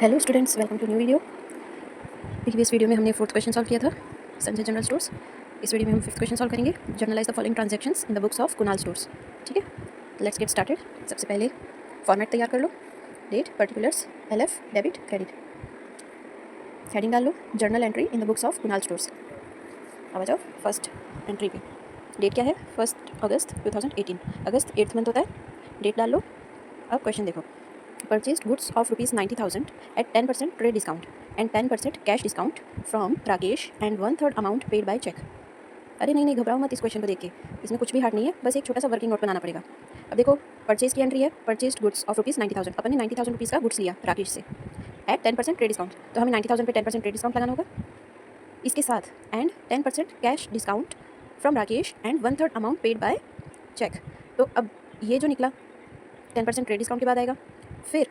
Hello students, welcome to new video. Previous video में हमने fourth question solve किया था संजय जनरल स्टोर्स। इस वीडियो में हम फिफ्थ क्वेश्चन सॉल्व करेंगे, journalize the following transactions in the books of Kunal stores. ठीक है, लेट्स गेट स्टार्टेड। सबसे पहले फॉर्मेट तैयार कर लो, date, particulars, LF, debit, credit. Heading डाल लो, journal entry in the books of Kunal stores. अब आ जाओ फर्स्ट एंट्री पे। डेट क्या है? 1 अगस्त 2018। अगस्त 8th मंथ होता है। डेट डाल लो। अब क्वेश्चन देखो, purchased goods of ₹90,000 at 10% trade discount and 10% cash discount from Rakesh and 1/3 amount paid by check। अरे नहीं घबराओ मत इस क्वेश्चन को देख के, इसमें कुछ भी हार्ड नहीं है, बस एक छोटा सा वर्किंग नोट बनाना पड़ेगा। अब देखो, परचेज की एंट्री है, परचेस्ड गुड्स ऑफ ₹90,000। अपन ने 90,000 रुपीज़ का गुड्स लिया राकेश से एट 10% ट्रेड डिस्काउंट, तो हमें 90,000 पे 10% ट्रेड डिस्काउंट लगाना होगा। इसके साथ and 10% cash discount from Rakesh and 1/3 amount paid by cheque. तो अब ये जो निकला 10% ट्रेड डिस्काउंट के बाद आएगा, फिर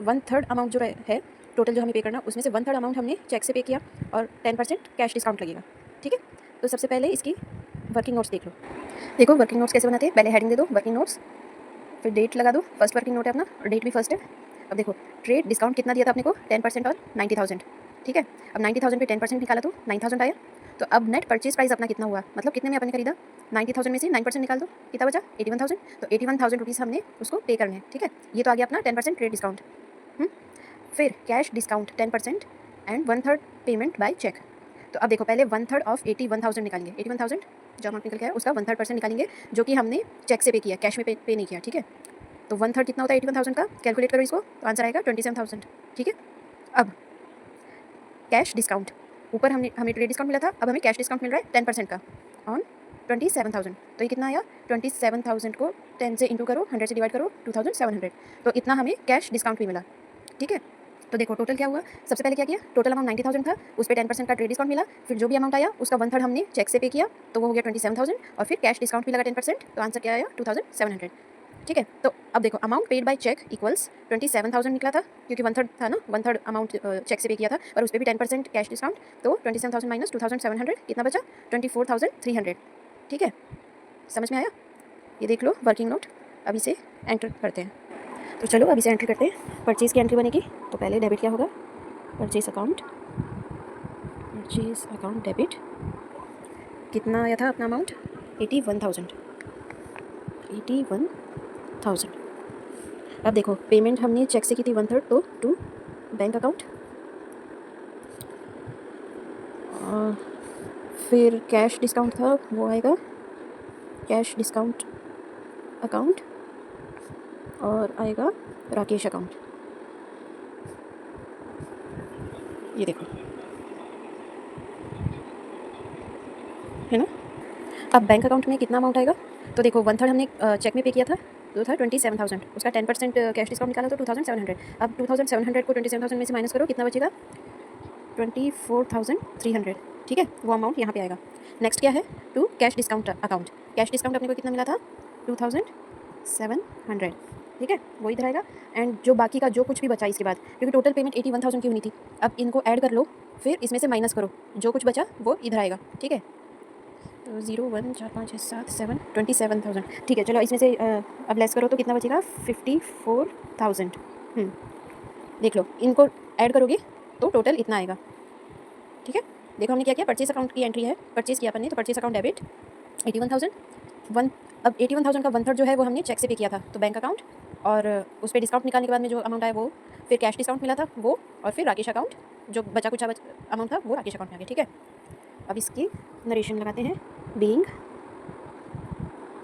1/3 अमाउंट जो है टोटल जो हमें पे करना, उसमें से 1/3 अमाउंट हमने चेक से पे किया और 10% कैश डिस्काउंट लगेगा। ठीक है, तो सबसे पहले इसकी वर्किंग नोट्स देख लो। देखो वर्किंग नोट्स कैसे बनाते हैं, पहले हेडिंग दे दो वर्किंग नोट्स, फिर डेट लगा दो। फर्स्ट वर्किंग नोट है अपना और डेट भी फर्स्ट है। अब देखो ट्रेड डिस्काउंट कितना दिया था अपने को, 10% और 90,000। ठीक है, अब 90,000 पे 10% निकाला तो 9,000 आया। तो अब नेट परचेज प्राइस अपना कितना हुआ, मतलब कितने में अपन ने खरीदा। 90,000 में से 9% निकाल दो, कितना बचा 81,000। तो 81,000 रुपीज़ हमने उसको पे करने हैं। ठीक है, ये तो आ गया अपना 10% ट्रेड डिस्काउंट। फिर cash discount 10% and 1/3 payment by cheque. तो अब देखो पहले 1/3 ऑफ 81,000 निकालेंगे। 81,000 जो अमाउंट निकल के आया उसका 1/3% निकालेंगे, जो कि हमने चेक से पे किया, कैश में पे नहीं किया। ठीक है, तो 1/3 कितना होता है 81,000 का, कैलकुलेट करो इसको, तो आंसर आएगा 27,000। ठीक है, अब कैश डिस्काउंट, ऊपर हमें ट्रेड डिस्काउंट मिला था, अब हमें कैश डिस्काउंट मिल रहा है 10% का ऑन 27,000। तो ये कितना आया, 27,000 को 10 से इंटू करो, 100 से डिवाइड करो, 2,700। तो इतना हमें कैश डिस्काउंट भी मिला। ठीक है, तो देखो टोटल क्या हुआ। सबसे पहले क्या किया, टोटल अमाउंट 90,000 था, उस पर 10% का ट्रेड डिस्काउंट मिला, फिर जो भी अमाउंट आया उसका 1/3 हमने चेक से पे किया, तो वो हो गया 27,000, और फिर कैश डिस्काउंट भी लगा 10%, तो आंसर क्या आया 2,700। ठीक है, तो अब देखो amount paid by cheque equals 27,000 निकला था, क्योंकि 1/3 था ना, 1/3 अमाउंट चेक से पे किया था, और उस पर भी 10% कैश डिस्काउंट, तो 27,000 माइनस 2,700 कितना बचा, 24,300। ठीक है, समझ में आया। ये देख लो वर्किंग नोट, अब इसे एंटर करते हैं। तो चलो अब इसे एंट्री करते हैं। परचेज़ की एंट्री बनेगी, तो पहले डेबिट क्या होगा, परचेज़ अकाउंट डेबिट। कितना आया था अपना अमाउंट, 81,000। अब देखो पेमेंट हमने चेक से की थी 1/3, तो टू बैंक अकाउंट, फिर कैश डिस्काउंट था वो आएगा कैश डिस्काउंट अकाउंट, और आएगा राकेश अकाउंट। ये देखो है ना। अब बैंक अकाउंट में कितना अमाउंट आएगा, तो देखो 1/3 हमने चेक में पे किया था, जो था 27,000, उसका 10% कैश डिस्काउंट निकाला तो 2,700। अब 2,700 को 27,000 में से माइनस करो, कितना बचेगा 24,300। ठीक है, वो अमाउंट यहाँ पे आएगा। नेक्स्ट क्या है, to cash discount account. Cash discount अपने को कितना मिला था, 2,700। ठीक है, वो इधर आएगा। एंड जो बाकी का जो कुछ भी बचा इसके बाद, क्योंकि टोटल पेमेंट 81,000 की होनी थी, अब इनको ऐड कर लो, फिर इसमें से माइनस करो, जो कुछ बचा वो इधर आएगा। ठीक है, तो 0 1 4 5 6 7 7 27,000। ठीक है, चलो इसमें से अब लेस करो तो कितना बचेगा 54,000। देख लो, इनको ऐड करोगे तो टोटल इतना आएगा। ठीक है, देखो हमने क्या किया, परचेज अकाउंट की एंट्री है, परचेज किया अपन ने, तो परचेज अकाउंट डेबिट 81,000 वन। अब 81,000 का 1/3 जो है वो हमने चेक से पे किया था, तो बैंक अकाउंट, और उस पर डिस्काउंट निकालने के बाद में जो अमाउंट आया वो, फिर कैश डिस्काउंट मिला था वो, और फिर राकेश अकाउंट, जो बचा कुछ अमाउंट था वो राकेश अकाउंट में आ गया। ठीक है, अब इसकी नरेशन लगाते हैं। Being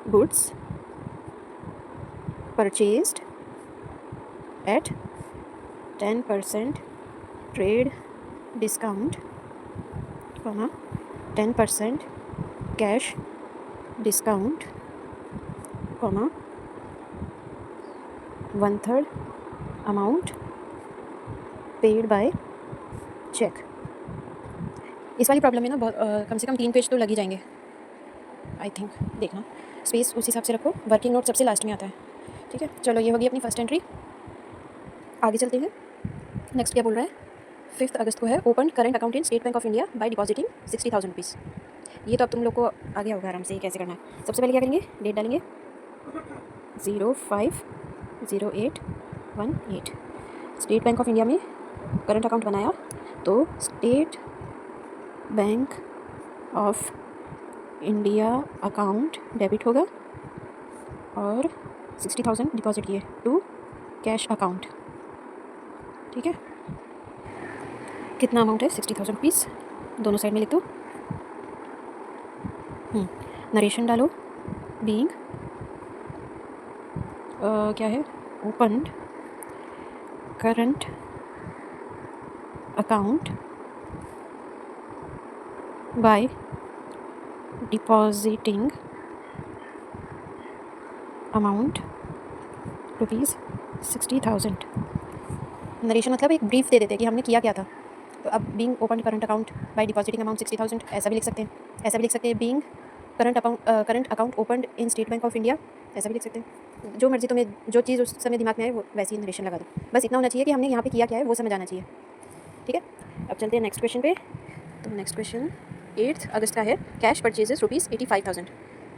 goods purchased at 10% trade discount, 10% cash discount, 1/3 amount paid by cheque. इस वाली प्रॉब्लम में ना बहुत कम से कम 3 पेज तो लग ही जाएंगे आई थिंक। देखना स्पेस उस हिसाब से रखो, वर्किंग नोट सबसे लास्ट में आता है। ठीक है, चलो ये होगी अपनी फर्स्ट एंट्री। आगे चलते हैं। नेक्स्ट क्या बोल रहा है, 5 अगस्त को है, open current account in state bank of India by depositing 60,000 rupees. ये तो अब तुम लोग को आ गया होगा आराम से, ये कैसे करना है। सबसे पहले क्या करेंगे, डेट डालेंगे 05/08/18। स्टेट बैंक ऑफ इंडिया में करंट अकाउंट बनाया तो state bank of India account debit होगा और 60,000 डिपॉजिट किए टू कैश अकाउंट। ठीक है, कितना अमाउंट है? 60,000 रुपीज़। दोनों साइड में लिख दो। नरेशन डालो। बीइंग क्या है? Opened current account by depositing amount rupees 60,000। Narration मतलब एक ब्रीफ दे देते हैं कि हमने किया क्या था। तो अब being open current account by depositing amount 60,000 ऐसा भी लिख सकते हैं। ऐसा भी लिख सकते हैं being current account opened in state bank of India, ऐसा भी लिख सकते हैं। जो मर्जी तुम्हें, जो चीज़ उस समय दिमाग में आए वो वैसी नरेशन लगा दो। बस इतना होना चाहिए कि हमने यहाँ पे किया क्या है वो समझ आना चाहिए। ठीक है, अब चलते हैं नेक्स्ट क्वेश्चन पे। तो नेक्स्ट क्वेश्चन 8 अगस्त का है। Cash purchases rupees 85,000।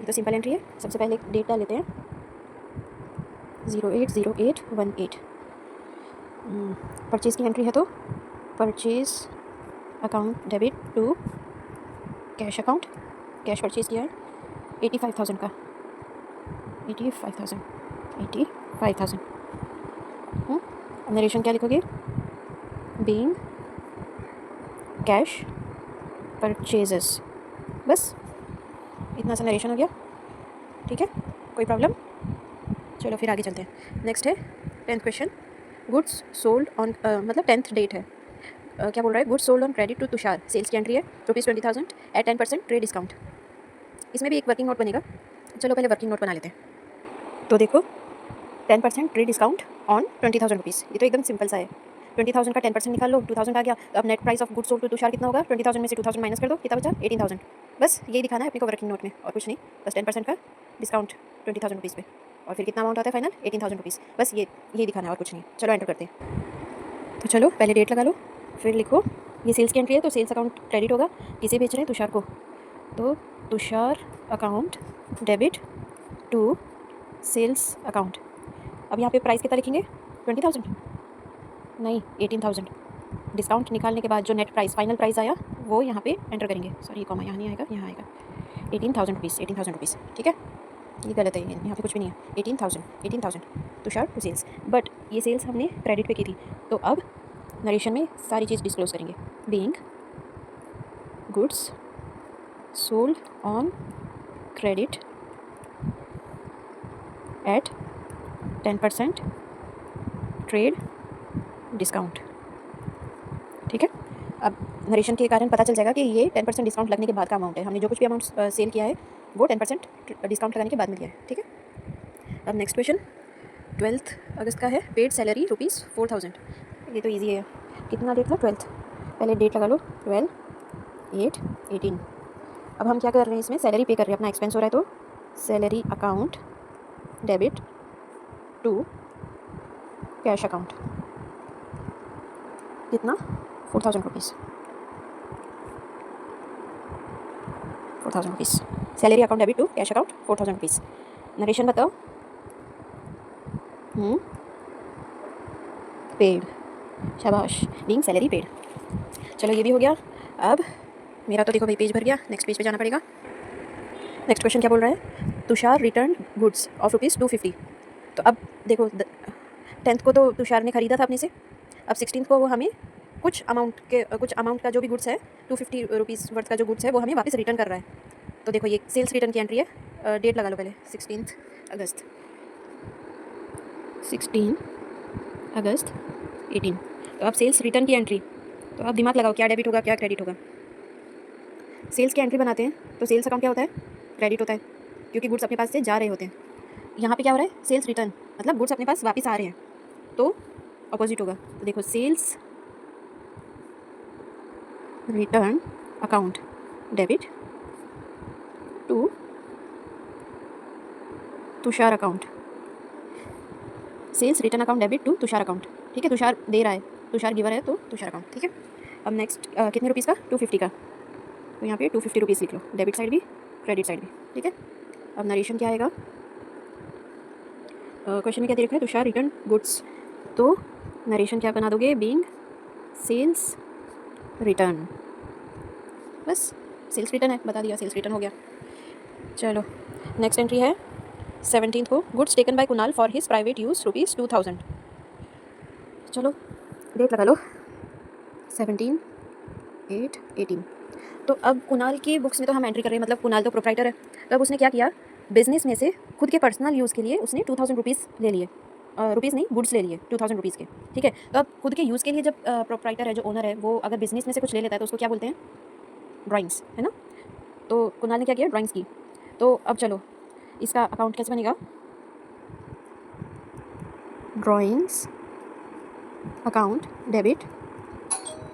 ये तो सिंपल एंट्री है। सबसे पहले डेट डाल लेते हैं 080818। परचेज़ की एंट्री है तो purchase account debit to cash account. Cash purchase किया है 85,000 का। 85,000। नरेशन क्या लिखोगे? Being cash purchases. बस इतना सा नरेशन हो गया। ठीक है, कोई प्रॉब्लम? चलो फिर आगे चलते हैं। नेक्स्ट है 10th question. Goods sold on मतलब 10th डेट है। क्या बोल रहा है? Goods sold on credit to Tushar. Sales की एंट्री है ₹20,000 एट 10% ट्रेड डिस्काउंट। इसमें भी एक वर्किंग नोट बनेगा। चलो पहले वर्किंग नोट बना लेते हैं। तो देखो 10% ट्रेड डिस्काउंट ऑन ₹20,000। ये तो एकदम सिंपल सा है। 20,000 का 10% निकाल लो, 2,000 आ गया। तो अब net price of goods sold to Tushar कितना होगा? 20,000 में से 2,000 माइनस कर दो, कितना बचा? 18,000। बस यही दिखाना है अपने को वर्किंग नोट में, और कुछ नहीं। बस 10% का डिस्काउंट ₹20,000 पे, और फिर कितना अमाउंट आता है फाइनल? ₹18,000। बस यही दिखाना है और कुछ नहीं। चलो एंटर करते हैं। तो चलो पहले डेट लगा लो, फिर लिखो। ये सेल्स की एंट्री है तो सेल्स अकाउंट क्रेडिट होगा। किसे बेच रहे हैं? तुषार को। तो Tushar account debit to sales account. अब यहाँ पे प्राइस कितना लिखेंगे? 20,000 नहीं, 18,000। डिस्काउंट निकालने के बाद जो नेट प्राइस फाइनल प्राइस आया वो यहाँ पे एंटर करेंगे। सॉरी, कॉमा यहाँ नहीं आएगा, यहाँ आएगा। 18,000 रुपीज़। ठीक है, ये गलत है, यहाँ पे कुछ भी नहीं है। 18,000 तुषार टू सेल्स। बट ये सेल्स हमने क्रेडिट पे की थी, तो अब नरेशन में सारी चीज़ डिस्क्लोज करेंगे। Being goods sold on credit at 10% trade discount. ठीक है, अब नरेशन के कारण पता चल जाएगा कि ये 10% डिस्काउंट लगने के बाद का अमाउंट है। हमने जो कुछ भी अमाउंट सेल किया है वो 10% डिस्काउंट लगाने के बाद में लिया है। ठीक है, अब नेक्स्ट क्वेश्चन 12th अगस्त का है। Paid salary ₹4,000। ये तो ईजी है। कितना डेट था? 12th। पहले डेट लगा लो, 12/8/18। अब हम क्या कर रहे हैं? इसमें सैलरी पे कर रहे हैं, अपना एक्सपेंस हो रहा है तो salary account debit to cash account. कितना? ₹4,000। ₹4,000। Salary account debit to cash account ₹4,000। Narration बताओ। पेड। शाबाश, बीइंग सैलरी पेड। चलो ये भी हो गया। अब मेरा तो देखो भाई पेज भर गया, नेक्स्ट पेज पे जाना पड़ेगा। नेक्स्ट क्वेश्चन क्या बोल रहा है? Tushar return goods of ₹250। तो अब देखो 10th को तो तुषार ने खरीदा था अपने से। अब 16th को वो हमें कुछ अमाउंट का जो भी गुड्स है, ₹250 वर्थ का जो गुड्स है वो हमें वापस रिटर्न कर रहा है। तो देखो ये सेल्स रिटर्न की एंट्री है। डेट लगा लो पहले, 16 अगस्त 18। तो अब सेल्स रिटर्न की एंट्री, तो आप दिमाग लगाओ क्या डेबिट होगा क्या क्रेडिट होगा। सेल्स की एंट्री बनाते हैं तो सेल्स अकाउंट क्या होता है? क्रेडिट होता है, क्योंकि गुड्स अपने पास से जा रहे होते हैं। यहाँ पे क्या हो रहा है? सेल्स रिटर्न, मतलब गुड्स अपने पास वापस आ रहे हैं, तो अपोजिट होगा। तो देखो sales return account debit to Tushar account. Sales return account debit to Tushar account. ठीक है, तुषार दे रहा है, तुषार गिवर है तो तुषार अकाउंट। ठीक है, अब नेक्स्ट कितने रुपीज़ का? 250 का। तो यहाँ पे 250 रुपीज़ लिख लो, डेबिट साइड भी क्रेडिट साइड भी। ठीक है, अब नरेशन क्या आएगा? क्वेश्चन में क्या दे रखा है? Tushar return goods. तो नरेशन क्या बना दोगे? बीइंग सेल्स रिटर्न, बस सेल्स रिटर्न है, बता दिया, सेल्स रिटर्न हो गया। चलो नेक्स्ट एंट्री है 17 को, goods taken by Kunal for his private use ₹2000। चलो डेट लगा लो, 17/8/18। तो अब कुणाल की बुक्स में तो हम एंट्री कर रहे हैं, मतलब कुणाल तो प्रोप्राइटर है। तो अब उसने क्या किया, बिजनेस में से खुद के पर्सनल यूज़ के लिए उसने 2000 रुपीज़ ले लिए, रुपीज़ नहीं गुड्स ले लिए 2000 रुपीज़ के, ठीक है। तो अब खुद के यूज़ के लिए जब प्रोप्राइटर है, जो ओनर है, वो अगर बिजनेस में से कुछ ले लेता है तो उसको क्या बोलते हैं, ड्राइंग्स, है ना। तो कुणाल ने क्या किया, ड्राइंग्स की। तो अब चलो इसका अकाउंट कैसे बनेगा, drawings account debit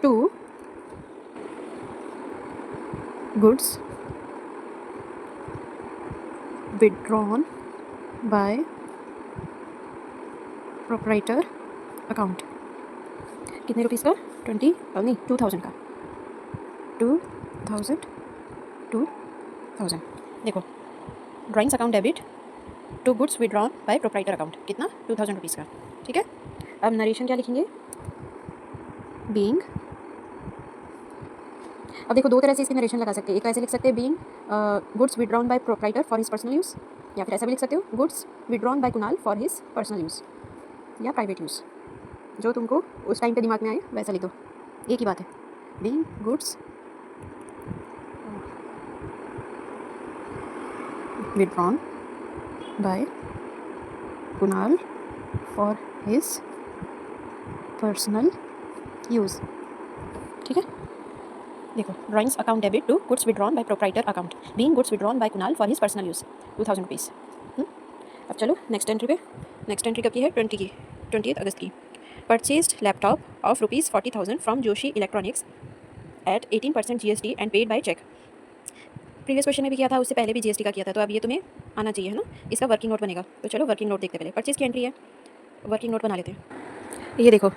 to goods withdrawn by proprietor account. कितने रुपीज़ का, 2000 का, 2000 देखो, drawings account debit to goods withdrawn by proprietor account, कितना, 2000 रुपीज़ का, ठीक है। अब नरेशन क्या लिखेंगे, बीइंग, अब देखो दो तरह से इसकी नरेशन लगा सकते हैं, एक ऐसे लिख सकते हैं being goods withdrawn by proprietor for his personal use, या फिर ऐसा भी लिख सकते हो goods withdrawn by Kunal for his personal use या प्राइवेट यूज़, जो तुमको उस टाइम पे दिमाग में आए वैसा लिख दो, एक ही बात है। Being goods withdrawn by Kunal for his personal use, ठीक है। देखो, drawings account debit to goods withdrawn by proprietor account, being goods withdrawn by Kunal for his personal use, 2000 rupees. अब चलो नेक्स्ट एंट्री पे, नेक्स्ट एंट्री कब की है, 20 अगस्त की। Purchased laptop of ₹40,000 from Joshi electronics at 18% GST and paid by cheque. Previous question में भी किया था, उससे पहले भी GST का किया था, तो अब ये तुम्हें आना चाहिए, है ना। इसका वर्किंग नोट बनेगा, तो चलो वर्किंग नोट देखते पहले। परचेज की एंट्री है, वर्किंग नोट बना लेते हैं। ये देखो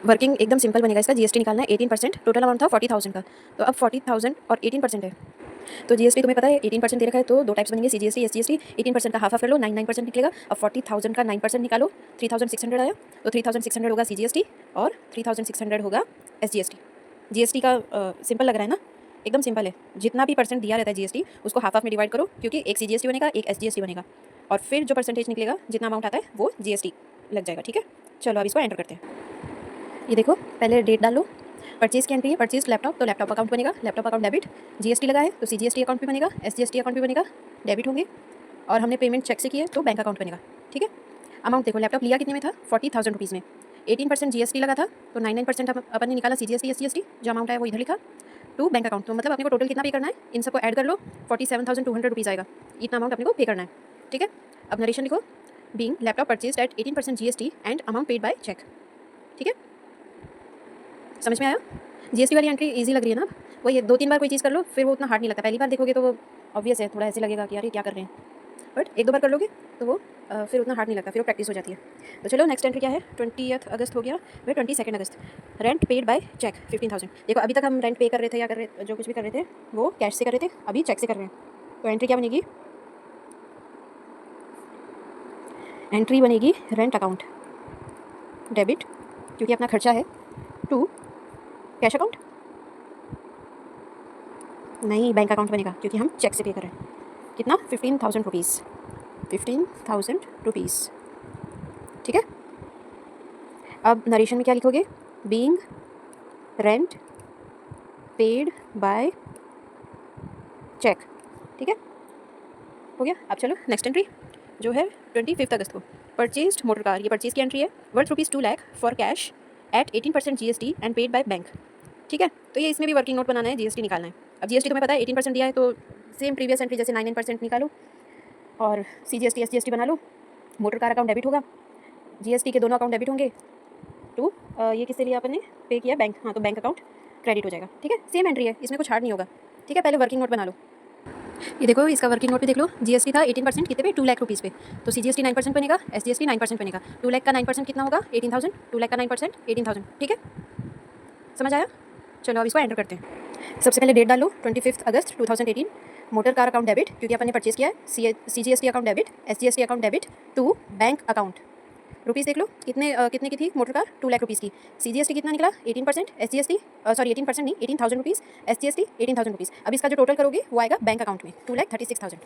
वर्किंग एकदम सिंपल बनेगा, इसका GST निकालना है 18%, टोटल अमाउंट था 40,000 का, तो अब 40,000 और 18% है, तो GST तुम्हें पता है 18% दे रखा है, तो दो टाइप्स बनेंगे, CGST SGST। 18% का हाफ कर लो, 9% निकलेगा। अब 40,000 का 9% निकालो, 3,600 आया, तो 3,600 होगा CGST और 3,600 होगा SGST। GST का सिंपल लग रहा है ना, एकदम सिंपल है, जितना भी परसेंट दिया रहता है GST उसको हाफ में डिवाइड करो, क्योंकि एक CGST बनेगा एक SGST बनेगा, और फिर जो परसेंटेज निकलेगा, जितना अमाउंट आता है वो GST लग जाएगा, ठीक है। चलो अब इसको एंटर करते हैं। ये देखो पहले डेट डाल लो, परचेज की एंट्री है, परचेज लैपटॉप, तो लैपटॉप अकाउंट बनेगा, लैपटॉप अकाउंट डेबिट, GST लगा है तो CGST अकाउंट भी बनेगा, SGST अकाउंट भी बनेगा, डेबिट होंगे, और हमने पेमेंट चेक से की है तो बैंक अकाउंट बनेगा, ठीक है। अमाउंट देखो, लैपटॉप लिया कितने में था, 40,000 रुपीज़ में, 18% GST लगा था, तो 9% अपन ने निकाला CGST SGST, जो अमाउंट है वो इधर लिखा, टू बैंक अकाउंट, तो मतलब अपने को टोटल कितना पे करना है, इन सबको ऐड कर लो, 47,200 रुपीज़ आएगा, इतना अमाउंट अपने को पे करना है, ठीक है। अब नरेशन लिखो, being laptop purchase at 18% GST and amount paid by cheque, ठीक है। समझ में आया, GST वाली एंट्री इजी लग रही है ना। वो ये 2-3 बार कोई चीज़ कर लो फिर वो उतना हार्ड नहीं लगता, पहली बार देखोगे तो वो ऑब्वियस है, थोड़ा ऐसे लगेगा कि यार ये क्या कर रहे हैं, बट 1-2 बार कर लोगे तो वो फिर उतना हार्ड नहीं लगता, फिर वो प्रैक्टिस हो जाती है। तो चलो नेक्स्ट एंट्री क्या है, 20 अगस्त हो गया, फिर 22 अगस्त, रेंट पेड बाय चेक 15,000। देखो अभी तक हम रेंट पे कर रहे थे या कर रहे, जो कुछ भी कर रहे थे वो कैश से कर रहे थे, अभी चेक से कर रहे हैं, तो एंट्री क्या बनेगी, एंट्री बनेगी रेंट अकाउंट डेबिट, क्योंकि अपना खर्चा है, टू कैश अकाउंट, नहीं बैंक अकाउंट बनेगा क्योंकि हम चेक से पे कर रहे हैं, कितना, 15,000 रुपीज़, 15,000 रुपीज़, ठीक है। अब नरेशन में क्या लिखोगे, being rent paid by cheque, ठीक है, हो गया। अब चलो नेक्स्ट एंट्री जो है 25 अगस्त को, परचेज्ड मोटर कार, ये परचेज की एंट्री है, worth ₹2 lakh for cash at 18% GST and paid by bank, ठीक है। तो ये इसमें भी वर्किंग नोट बनाना है, GST निकालना है। अब GST तुम्हें पता है 18% दिया है, तो सेम प्रीवियस एंट्री जैसे 9% निकालो और CGST SGST बना लो, मोटर कार अकाउंट डेबिट होगा, GST के दोनों अकाउंट डेबिट होंगे, टू ये किससे लिया अपन ने, पे किया बैंक, हाँ तो बैंक अकाउंट क्रेडिट हो जाएगा, ठीक है। सेम एंट्री है, इसमें कुछ हार्ड नहीं होगा, ठीक है। पहले वर्किंग नोट बना लो, ये देखो इसका वर्किंग नोट पे देख लो, GST था 18% कितने पे, 2 लाख रुपीज़ पे, तो CGST 9% बनेगा, SGST 9% बनेगा, 2 लाख का 9% कितना होगा, 18,000, 2 लाख का 9% 18,000, ठीक है, समझ आया। चलो अब इसको एंटर करते हैं। सबसे पहले डेट डालो, 25 अगस्त 2018, मोटर कार अकाउंट डेबिट क्योंकि अपन ने परचेज किया है, CGST account debit, SGST account debit to bank account, rupees देख लो कितने की थी मोटर कार, 2 लाख रुपीज़ की। CGST कितना निकला 18%, SGST सॉरी 18% नहीं 18,000 रुपीज़, SGST 18,000 रुपीज़। अब इसका जो टोटल करोगे वो आएगा बैंक अकाउंट में 2,36,000।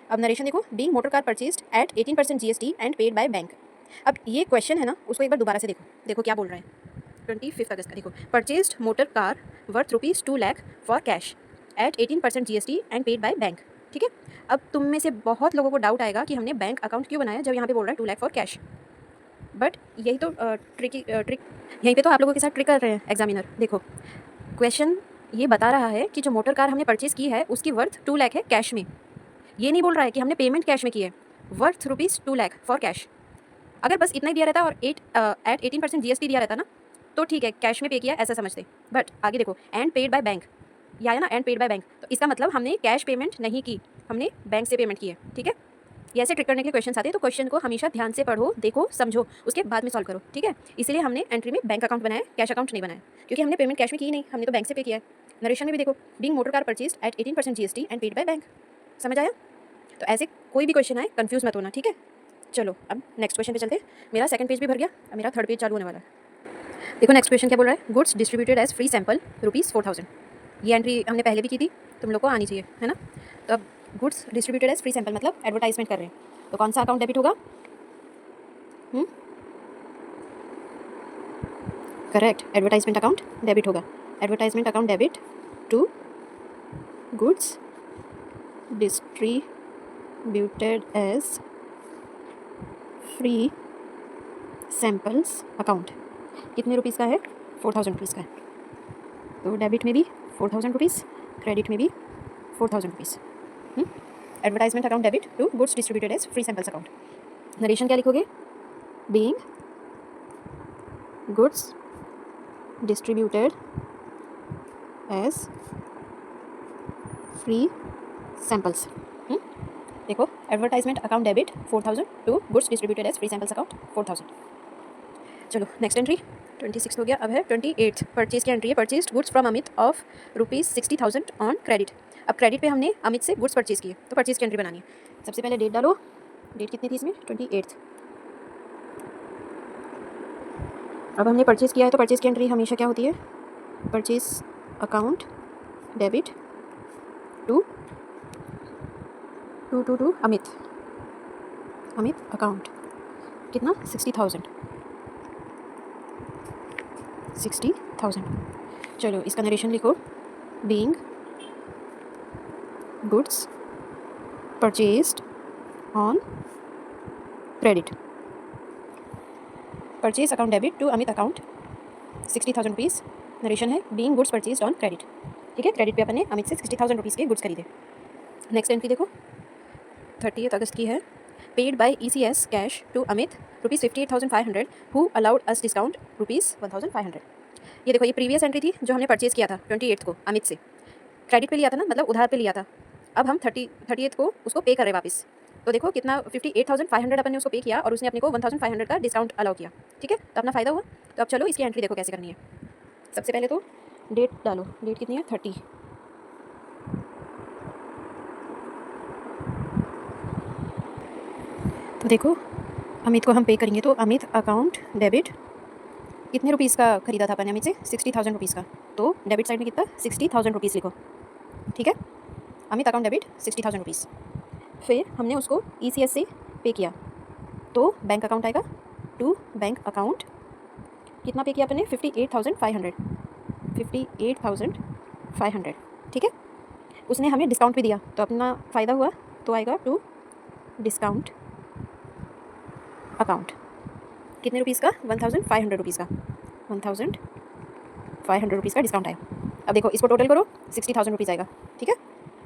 अब नरेशन देखो, being motor car purchased at 18% GST and paid by bank. अब ये क्वेश्चन है ना, उसको एक बार दोबारा से देखो क्या बोल रहा है। 25 अगस्त का देखो, purchased motor car worth rupees 2 lakh for cash at 18% GST and paid by bank. ठीक है, अब तुम में से बहुत लोगों को डाउट आएगा कि हमने बैंक अकाउंट क्यों बनाया जब यहाँ पे बोल रहा है 2 लाख फॉर कैश। बट यही तो ट्रिक यहीं पे तो आप लोगों के साथ ट्रिक कर रहे हैं एग्जामिनर। देखो क्वेश्चन ये बता रहा है कि जो मोटर कार हमने परचेज़ की है उसकी वर्थ 2 लाख है कैश में। ये नहीं बोल रहा है कि हमने पेमेंट कैश में की है। Worth rupees 2 lakh for cash. अगर बस इतना ही दिया रहता और एट 18% GST दिया रहता ना तो ठीक है, कैश में पे किया ऐसा समझते। बट आगे देखो, एंड पेड बाय बैंक, या है ना एंड पेड बाय बैंक, तो इसका मतलब हमने कैश पेमेंट नहीं की, हमने बैंक से पेमेंट की है। ठीक है, ये ऐसे ट्रिक करने के क्वेश्चन आते हैं, तो क्वेश्चन को हमेशा ध्यान से पढ़ो, देखो, समझो, उसके बाद में सॉल्व करो। ठीक है, इसलिए हमने एंट्री में बैंक अकाउंट बनाया, कैश अकाउंट नहीं बनाया, क्योंकि हमने पेमेंट कैश में की नहीं, हमने तो बैंक से पे किया है। नरेशन में भी देखो, being motor car purchased at 18% GST and paid by bank. समझ आया? तो ऐसे कोई भी क्वेश्चन आए कंफ्यूज मत होना। ठीक है, चलो अब नेक्स्ट क्वेश्चन पे चलते हैं। मेरा सेकंड पेज भी भर गया, अब मेरा थर्ड पेज चालू होने वाला है। देखो नेक्स्ट क्वेश्चन क्या बोल रहा है, goods distributed as free sample rupees 4,000। ये एंट्री हमने पहले भी की थी, तुम लोग को आनी चाहिए, है ना। तो अब goods distributed as free sample मतलब एडवर्टाइजमेंट कर रहे हैं, तो कौन सा अकाउंट डेबिट होगा? करेक्ट, एडवर्टाइजमेंट अकाउंट डेबिट होगा। Advertisement account debit to goods distributed as free samples account. कितने रुपीज़ का है? 4,000 रुपीज़ का है। तो डेबिट में भी 4,000 रुपीज़, क्रेडिट में भी 4,000 rupees. Advertisement account debit to goods distributed as free samples account. Narration क्या लिखोगे? Being goods distributed as free samples. देखो, advertisement account debit 4,000 to goods distributed as free samples account 4,000। चलो next entry 26 हो गया, अब है 28। परचेज की entry है, purchase goods from Amit of rupees 60,000 on credit. अब क्रेडिट पे हमने अमित से गुड्स परचेज किए, तो परचेज की एंट्री बनानी है। सबसे पहले डेट डालो, डेट कितनी थी इसमें? 28। अब हमने परचेज किया है तो परचेज की एंट्री हमेशा क्या होती है? Purchase account debit to Amit account. कितना? 60,000। चलो इसका नरेशन लिखो, being goods purchased on credit. Purchase account debit to Amit account 60,000 rupees. Narration है, being goods purchased on credit. ठीक है, क्रेडिट पे अपन ने अमित से 60,000 रुपीज़ के गुड्स खरीदे। नेक्स्ट एंट्री देखो, 30 अगस्त की है। Paid by ECS cash to Amit rupees 58,500 who allowed us discount rupees 1,500। ये देखो, ये प्रीवियस एंट्री थी जो हमने परचेज़ किया था 28 को अमित से, क्रेडिट पे लिया था ना, मतलब उधार पे लिया था। अब हम 38 को उसको पे कर रहे वापस। तो देखो कितना 58,500 अपन ने उसको पे किया और उसने अपने को 1,500 का डिस्काउंट अलाउ किया। ठीक है, तो अपना फ़ायदा हुआ। तो अब चलो इसकी एंट्री देखो कैसे करनी है। सबसे पहले तो डेट डालो, डेट कितनी है? 30। तो देखो अमित को हम पे करेंगे, तो अमित अकाउंट डेबिट कितने रुपीज़ का खरीदा था अपन ने अमित से? 60,000 रुपीज़ का। तो डेबिट साइड में कितना? 60,000 रुपीज़ लिखो। ठीक है, अमित अकाउंट डेबिट 60,000 रुपीज़। फिर हमने उसको ECS से पे किया, तो बैंक अकाउंट आएगा टू बैंक अकाउंट। कितना पे किया अपन ने? 58,500। ठीक है, उसने हमें डिस्काउंट भी दिया, तो अपना फ़ायदा हुआ, तो आएगा टू डिस्काउंट अकाउंट। कितने रुपीज़ का? 1,500 रुपीज़ का। 1,500 रुपीज़ का डिस्काउंट आया। अब देखो इसको टोटल करो, 60,000 रुपीज़ आएगा। ठीक है,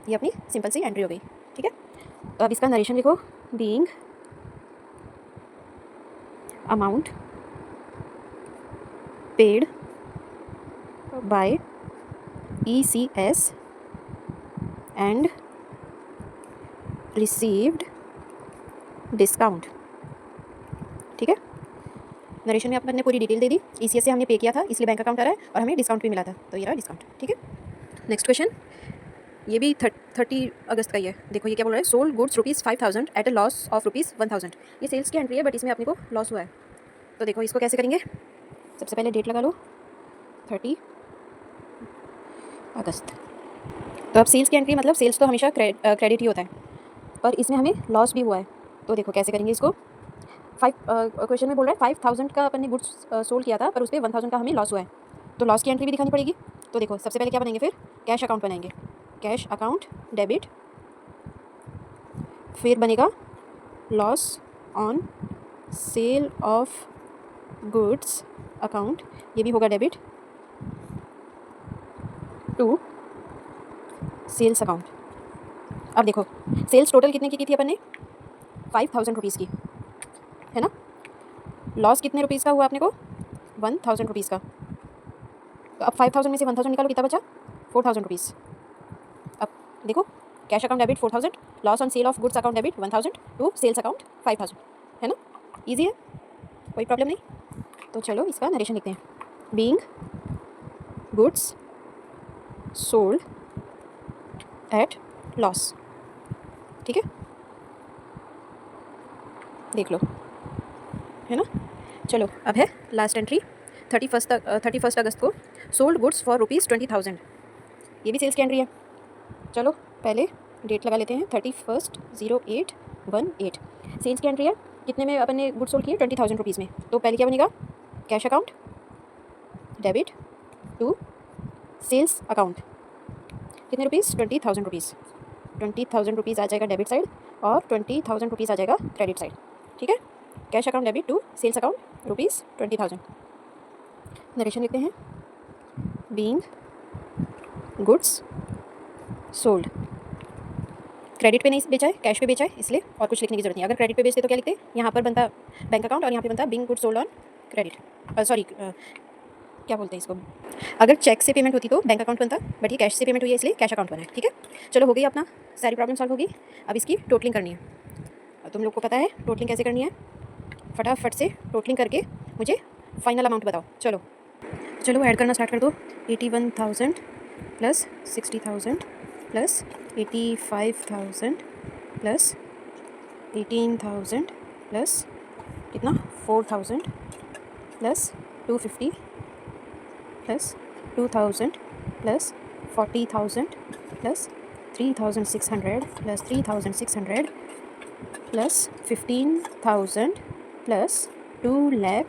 ये अपनी सिंपल सी एंट्री हो गई। ठीक है, तो अब इसका नरेशन लिखो, being amount paid by ECS and received discount. ठीक है, नरेशन में अपन ने पूरी डिटेल दे दी। ECS से हमने पे किया था इसलिए बैंक अकाउंट आ रहा है, और हमें डिस्काउंट भी मिला था, तो ये रहा डिस्काउंट। ठीक है, नेक्स्ट क्वेश्चन, ये भी 30 अगस्त का ही है। देखो ये क्या बोल रहा है, sold goods rupees 5,000 at a loss of rupees 1,000। ये सेल्स की एंट्री है, बट इसमें अपने को लॉस हुआ है। तो देखो इसको कैसे करेंगे, सबसे पहले डेट लगा लो 30 अगस्त। तो अब सेल्स की एंट्री मतलब सेल्स तो हमेशा क्रेडिट ही होता है, पर इसमें हमें लॉस भी हुआ है। तो देखो कैसे करेंगे इसको। क्वेश्चन में बोल रहा है 5000 का अपन ने गुड्स सोल्ड किया था, पर उस पर 1000 का हमें लॉस हुआ है, तो लॉस की एंट्री भी दिखानी पड़ेगी। तो देखो सबसे पहले क्या बनाएंगे, फिर कैश अकाउंट बनाएंगे, कैश अकाउंट डेबिट, फिर बनेगा loss on sale of goods account, ये भी होगा डेबिट टू सेल्स अकाउंट। अब देखो सेल्स टोटल कितने की थी अपन ने, 5000 रुपीज़ की, है ना। लॉस कितने रुपीज़ का हुआ अपने को, 1000 रुपीज़ का। तो अब 5000 में से 1000 निकालो, कितना बचा, 4000 रुपीज़। अब देखो cash account debit 4000, loss on sale of goods account debit 1000 to sales account 5000, है ना। ईजी है, कोई प्रॉब्लम नहीं। तो चलो इसका नरेशन लिखते हैं, being goods sold at loss, ठीक है, देख लो, है ना। चलो अब है लास्ट एंट्री 31 अगस्त को सोल्ड गुड्स फॉर ₹20,000, ये भी सेल्स की एंट्री है। चलो पहले डेट लगा लेते हैं 31/08/18, सेल्स की एंट्री है, कितने में अपन ने गुड्स सोल्ड किए, 20,000 रुपीज़ में। तो पहले क्या बनेगा, cash account debit to sales account, कितने रुपीज़, 20,000 रुपीज़। 20,000 रुपीज़ आ जाएगा डेबिट साइड और 20,000 रुपीज़ आ जाएगा क्रेडिट साइड, ठीक है। Cash account debit to sales account ₹20,000। Narration लिखते हैं, बीइंग गुड्स सोल्ड, क्रेडिट पे नहीं बेचा है, कैश पे बेचा है, इसलिए और कुछ लिखने की जरूरत नहीं। अगर क्रेडिट पे बेचते तो क्या लिखते, यहाँ पर बनता बैंक अकाउंट और यहाँ पे बनता being goods sold on credit, sorry क्या बोलते हैं इसको, अगर चेक से पेमेंट होती तो बैंक अकाउंट बनता, बट ये कैश से पेमेंट हुई है इसलिए कैश अकाउंट बना है, ठीक है। चलो हो गई अपना सारी प्रॉब्लम सॉल्व होगी। अब इसकी टोटलिंग करनी है, और तुम लोग को पता है टोटलिंग कैसे करनी है, फटाफट से टोटलिंग करके मुझे फाइनल अमाउंट बताओ। चलो चलो ऐड करना स्टार्ट कर दो, 81,000 प्लस 60,000 प्लस 85,000 प्लस 18,000 प्लस कितना 4,000 plus 250 plus 2,000 plus 40,000 plus 3,600 plus 3,600 plus 15,000 plus 2 lakh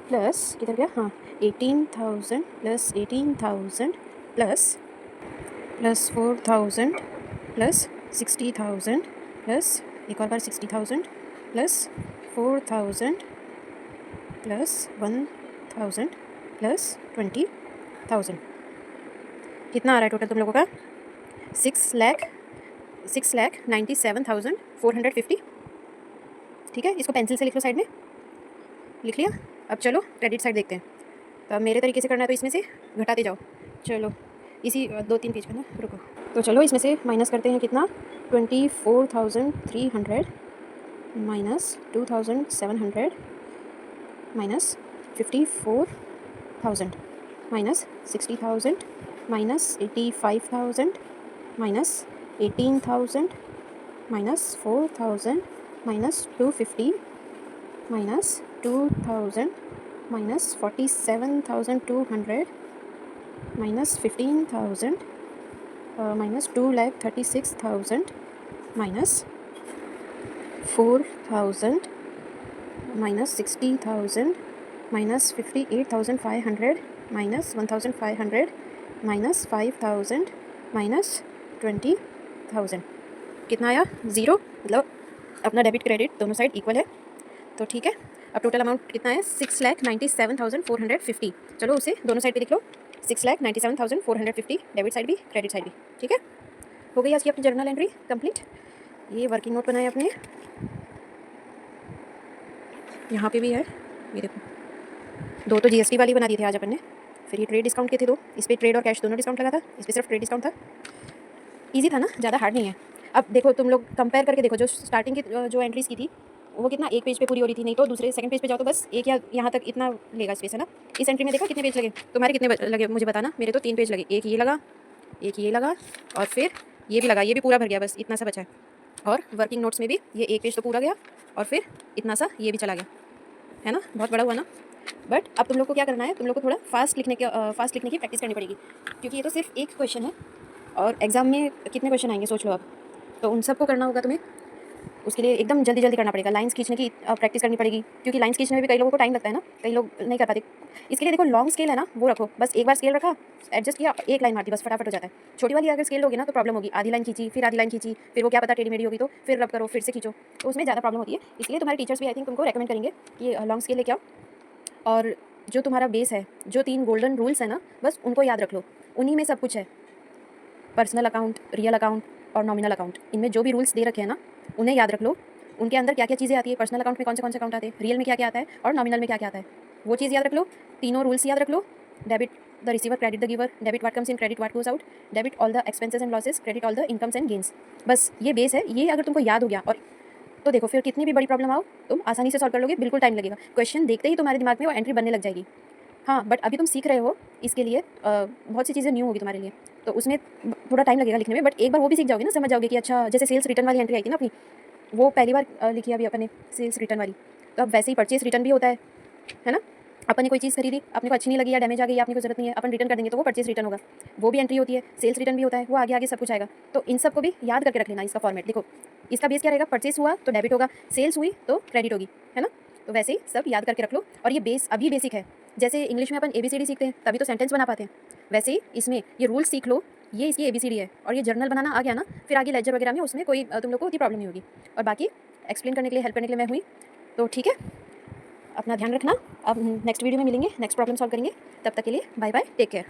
plus किधर गया, हाँ 18,000 प्लस 18,000 प्लस 4,000 प्लस 60,000 प्लस एक और बार 60,000 प्लस 4,000 प्लस 1,000 प्लस 20,000, कितना आ रहा है टोटल तुम लोगों का, 6,97,450, ठीक है। इसको पेंसिल से लिख लो, साइड में लिख लिया। अब चलो क्रेडिट साइड देखते हैं, तो अब मेरे तरीके से करना है, तो इसमें से घटाते जाओ। चलो इसी 2-3 पेज पे ना, रुको। तो चलो इसमें से माइनस करते हैं, कितना 24,300 minus 2,700 minus 54,000 minus 60,000 minus 85,000 minus 18,000 minus 4,000 minus 250 minus 2,000 minus 47,200 minus 15,000 minus 2,36,000 minus 4,000 minus 60,000 minus 58,500 minus 1,500 minus 5,000 minus 20,000, कितना आया, ज़ीरो। मतलब अपना डेबिट क्रेडिट दोनों साइड इक्वल है, तो ठीक है। अब टोटल अमाउंट कितना है, 6,97,450। चलो उसे दोनों साइड पे लिख लो, 6,97,450, डेबिट साइड भी क्रेडिट साइड भी, ठीक है। हो गई आज की अपनी जर्नल एंट्री कंप्लीट। ये वर्किंग नोट बनाए अपने, यहाँ पे भी है, ये देखो, दो तो जीएसटी वाली बना दी थी आज अपन ने, फिर ये ट्रेड डिस्काउंट के थे दो, इस पर ट्रेड और कैश दोनों डिस्काउंट लगा था, इस पर सिर्फ ट्रेड डिस्काउंट था। ईजी था ना, ज़्यादा हार्ड नहीं है। अब देखो तुम लोग कंपेयर करके देखो, जो स्टार्टिंग की जो एंट्रीज़ की थी वो कितना एक पेज पे पूरी हो रही थी, नहीं तो दूसरे सेकंड पेज पे जाओ तो बस एक या यहाँ तक इतना लेगा स्पेस, है ना। इस एंट्री में देखो कितने पेज लगे, तुम्हारे कितने लगे मुझे बताना। मेरे तो 3 पेज लगे, एक ये लगा, एक ये लगा, और फिर ये भी लगा, ये भी पूरा भर गया, बस इतना सा बचा है। और वर्किंग नोट्स में भी ये एक पेज तो पूरा गया, और फिर इतना सा ये भी चला गया, है ना, बहुत बड़ा हुआ ना। बट अब तुम लोग को क्या करना है, तुम लोग को थोड़ा फास्ट लिखने की प्रैक्टिस करनी पड़ेगी, क्योंकि ये तो सिर्फ एक क्वेश्चन है और एग्ज़ाम में कितने क्वेश्चन आएंगे सोच लो आप। तो उन सबको करना होगा तुम्हें, उसके लिए एकदम जल्दी जल्दी करना पड़ेगा। लाइंस खींचने की प्रैक्टिस करनी पड़ेगी, क्योंकि लाइंस खींचने में भी कई लोगों को टाइम लगता है ना, कई लोग नहीं कर पाते। इसके लिए देखो, लॉन्ग स्केल है ना, वो रखो। बस एक बार स्केल रखा, एडजस्ट किया, एक लाइन मार दी, बस फटाफट हो जाता है। छोटी वाली अगर स्केल लोगे ना तो प्रॉब्लम होगी। आधी लाइन खींची, फिर आधी लाइन खींची, फिर वो क्या पता टेढ़ी मेढ़ी होगी, तो फिर रब करो, फिर से खींचो, तो उसमें ज़्यादा प्रॉब्लम होती है। इसलिए तुम्हारे टीचर्स भी आई थिंक तुमको रेकमेंड करेंगे कि लॉन्ग स्केल लेके आओ। और जो तुम्हारा बेस है, जो 3 गोल्डन रूल्स है ना, बस उनको याद रख लो। उन्हीं में सब कुछ है। पर्सनल अकाउंट, रियल अकाउंट और नॉमिनल अकाउंट, इनमें जो भी रूल्स दे रखे हैं ना, उन्हें याद रख लो। उनके अंदर क्या क्या चीज़ें आती है, पर्सनल अकाउंट में कौन से अकाउंट आते हैं, रियल में क्या क्या आता है और नॉमिनल में क्या क्या आता है, वो चीज़ याद रख लो। तीनों रूल्स याद रख लो। Debit the receiver, credit the giver, debit what comes in, credit what goes out, debit all the expenses and losses, credit all the incomes and gains. बस ये बेस है। ये अगर तुमको याद हो गया, और तो देखो फिर कितनी भी बड़ी प्रॉब्लम आओ तुम आसानी से सॉल्व कर लोगे। बिल्कुल टाइम लगेगा, क्वेश्चन देखते ही तुम्हारे दिमाग में वो एंट्री बनने लग जाएगी। हाँ, बट अभी तुम सीख रहे हो, इसके लिए बहुत सी चीज़ें न्यू होगी तुम्हारे लिए, तो उसमें थोड़ा टाइम लगेगा लिखने में। बट एक बार वो भी सीख जाओगे ना, समझ जाओगे कि अच्छा, जैसे सेल्स रिटर्न वाली एंट्री आई थी ना अपनी, वो पहली बार लिखी अभी अपने सेल्स रिटर्न वाली। तो अब वैसे ही परचेस रिटर्न भी होता है ना। अपन ने कोई चीज़ खरीदी, अपने को अच्छी नहीं लगी या डैमेज आ गई या अपने को जरूरत नहीं है, अपन रिटर्न कर देंगे, तो वो परचेस रिटर्न होगा। वो भी एंट्री होती है। सेल्स रिटर्न भी होता है, वो आगे आगे सब कुछ आएगा। तो इन सबको भी याद करके रख लेना। इसका फॉर्मेट देखो, इसका बेस क्या रहेगा, परचेस हुआ तो डेबिट होगा, सेल्स हुई तो क्रेडिट होगी, है ना। तो वैसे ही सब याद करके रख लो। और ये बेस अभी बेसिक है। जैसे इंग्लिश में अपन ABCD सीखते हैं तभी तो सेंटेंस बना पाते हैं, वैसे ही इसमें ये रूल्स सीख लो। ये इसकी ABCD है, और ये जर्नल बनाना आ गया ना, फिर आगे लेजर वगैरह में उसमें कोई तुम लोग को उतनी प्रॉब्लम नहीं होगी। और बाकी एक्सप्लेन करने के लिए, हेल्प करने के लिए मैं हुई। तो ठीक है, अपना ध्यान रखना। अब नेक्स्ट वीडियो में मिलेंगे, नेक्स्ट प्रॉब्लम सॉल्व करेंगे। तब तक के लिए बाय बाय, टेक केयर।